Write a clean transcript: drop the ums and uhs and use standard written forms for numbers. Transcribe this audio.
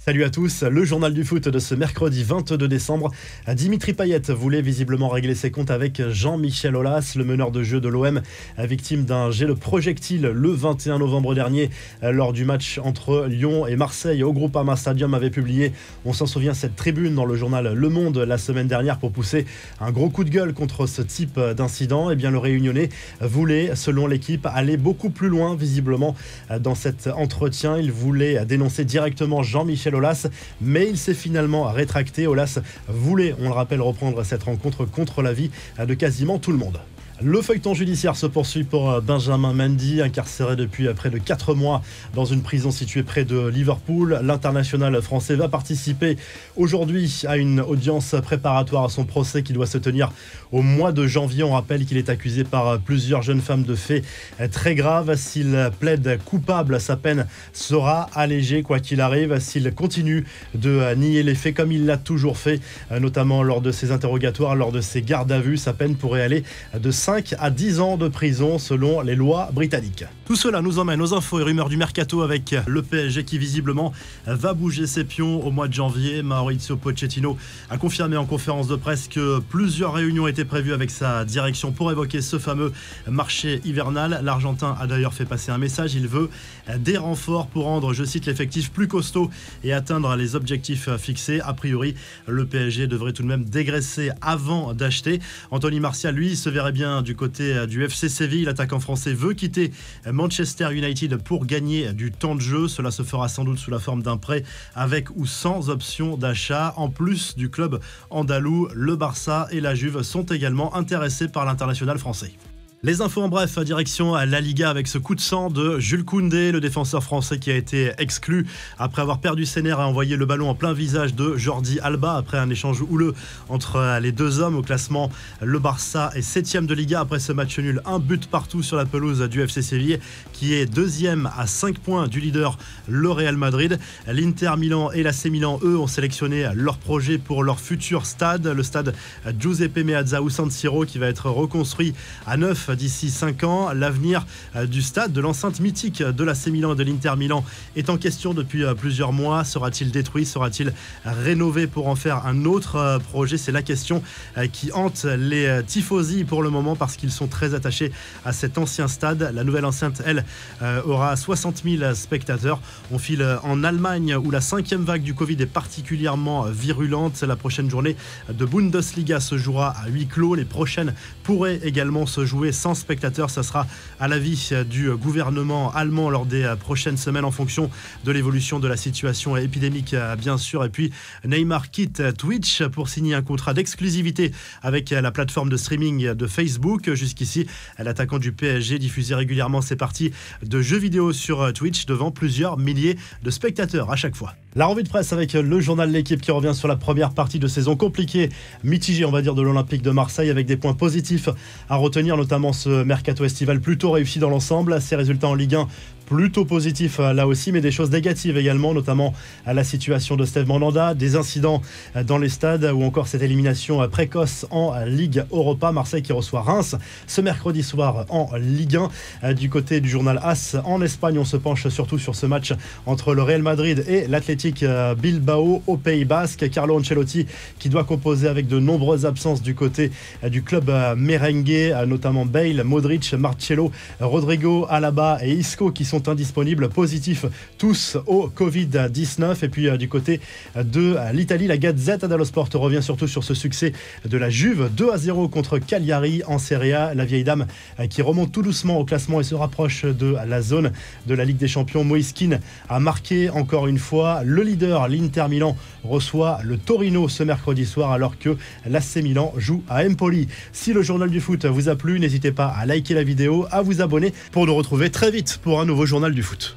Salut à tous, le journal du foot de ce mercredi 22 décembre. Dimitri Payet voulait visiblement régler ses comptes avec Jean-Michel Aulas, le meneur de jeu de l'OM, victime d'un jet de projectile le 21 novembre dernier lors du match entre Lyon et Marseille au Groupama Stadium avait publié, on s'en souvient, cette tribune dans le journal Le Monde la semaine dernière pour pousser un gros coup de gueule contre ce type d'incident. Et bien le Réunionnais voulait, selon l'équipe, aller beaucoup plus loin visiblement dans cet entretien. Il voulait dénoncer directement Jean-Michel Aulas, mais il s'est finalement rétracté. Aulas voulait, on le rappelle, reprendre cette rencontre contre l'avis de quasiment tout le monde. Le feuilleton judiciaire se poursuit pour Benjamin Mendy, incarcéré depuis près de 4 mois dans une prison située près de Liverpool. L'international français va participer aujourd'hui à une audience préparatoire à son procès qui doit se tenir au mois de janvier. On rappelle qu'il est accusé par plusieurs jeunes femmes de faits très graves. S'il plaide coupable, sa peine sera allégée quoi qu'il arrive. S'il continue de nier les faits comme il l'a toujours fait, notamment lors de ses interrogatoires, lors de ses gardes à vue, sa peine pourrait aller de 5 à 10 ans de prison selon les lois britanniques. Tout cela nous emmène aux infos et rumeurs du mercato avec le PSG qui visiblement va bouger ses pions au mois de janvier. Mauricio Pochettino a confirmé en conférence de presse que plusieurs réunions étaient prévues avec sa direction pour évoquer ce fameux marché hivernal. L'Argentin a d'ailleurs fait passer un message, il veut des renforts pour rendre, je cite, l'effectif plus costaud et atteindre les objectifs fixés. A priori, le PSG devrait tout de même dégraisser avant d'acheter. Anthony Martial, lui, se verrait bien du côté du FC Séville. L'attaquant français veut quitter Manchester United pour gagner du temps de jeu. Cela se fera sans doute sous la forme d'un prêt avec ou sans option d'achat. En plus du club andalou, le Barça et la Juve sont également intéressés par l'international français. Les infos en bref, direction à la Liga avec ce coup de sang de Jules Koundé, le défenseur français qui a été exclu après avoir perdu ses nerfs et envoyé le ballon en plein visage de Jordi Alba après un échange houleux entre les deux hommes. Au classement, le Barça est 7e de Liga après ce match nul, un but partout sur la pelouse du FC Séville qui est 2e à 5 points du leader, le Real Madrid. L'Inter Milan et l'AC Milan, eux, ont sélectionné leur projet pour leur futur stade, le stade Giuseppe Meazza ou San Siro qui va être reconstruit à neuf d'ici 5 ans. L'avenir du stade, de l'enceinte mythique de l'AC Milan et de l'Inter Milan est en question depuis plusieurs mois. Sera-t-il détruit? Sera-t-il rénové pour en faire un autre projet? C'est la question qui hante les tifosi pour le moment parce qu'ils sont très attachés à cet ancien stade. La nouvelle enceinte, elle, aura 60 000 spectateurs. On file en Allemagne où la 5e vague du Covid est particulièrement virulente. La prochaine journée de Bundesliga se jouera à huis clos. Les prochaines pourraient également se jouer sans spectateurs. Ça sera à l'avis du gouvernement allemand lors des prochaines semaines en fonction de l'évolution de la situation épidémique bien sûr. Et puis Neymar quitte Twitch pour signer un contrat d'exclusivité avec la plateforme de streaming de Facebook. Jusqu'ici, l'attaquant du PSG diffusait régulièrement ses parties de jeux vidéo sur Twitch devant plusieurs milliers de spectateurs à chaque fois. La revue de presse avec le journal L'Équipe qui revient sur la première partie de saison compliquée, mitigée on va dire, de l'Olympique de Marseille avec des points positifs à retenir, notamment ce mercato estival plutôt réussi dans l'ensemble. Ses résultats en Ligue 1 plutôt positifs là aussi, mais des choses négatives également, notamment à la situation de Steve Mandanda, des incidents dans les stades ou encore cette élimination précoce en Ligue Europa. Marseille qui reçoit Reims ce mercredi soir en Ligue 1. Du côté du journal AS en Espagne, on se penche surtout sur ce match entre le Real Madrid et l'Athletic Bilbao au Pays Basque. Carlo Ancelotti qui doit composer avec de nombreuses absences du côté du club merengue, notamment Bale, Modric, Marcelo, Rodrigo, Alaba et Isco qui sont indisponibles, positifs tous au Covid-19. Et puis du côté de l'Italie, la Gazzetta dello Sport revient surtout sur ce succès de la Juve 2-0 contre Cagliari en Serie A. La vieille dame qui remonte tout doucement au classement et se rapproche de la zone de la Ligue des Champions. Moïse Kean a marqué encore une fois. Le leader, l'Inter Milan, reçoit le Torino ce mercredi soir alors que l'AC Milan joue à Empoli. Si le journal du foot vous a plu, n'hésitez pas à liker la vidéo, à vous abonner pour nous retrouver très vite pour un nouveau journal du foot.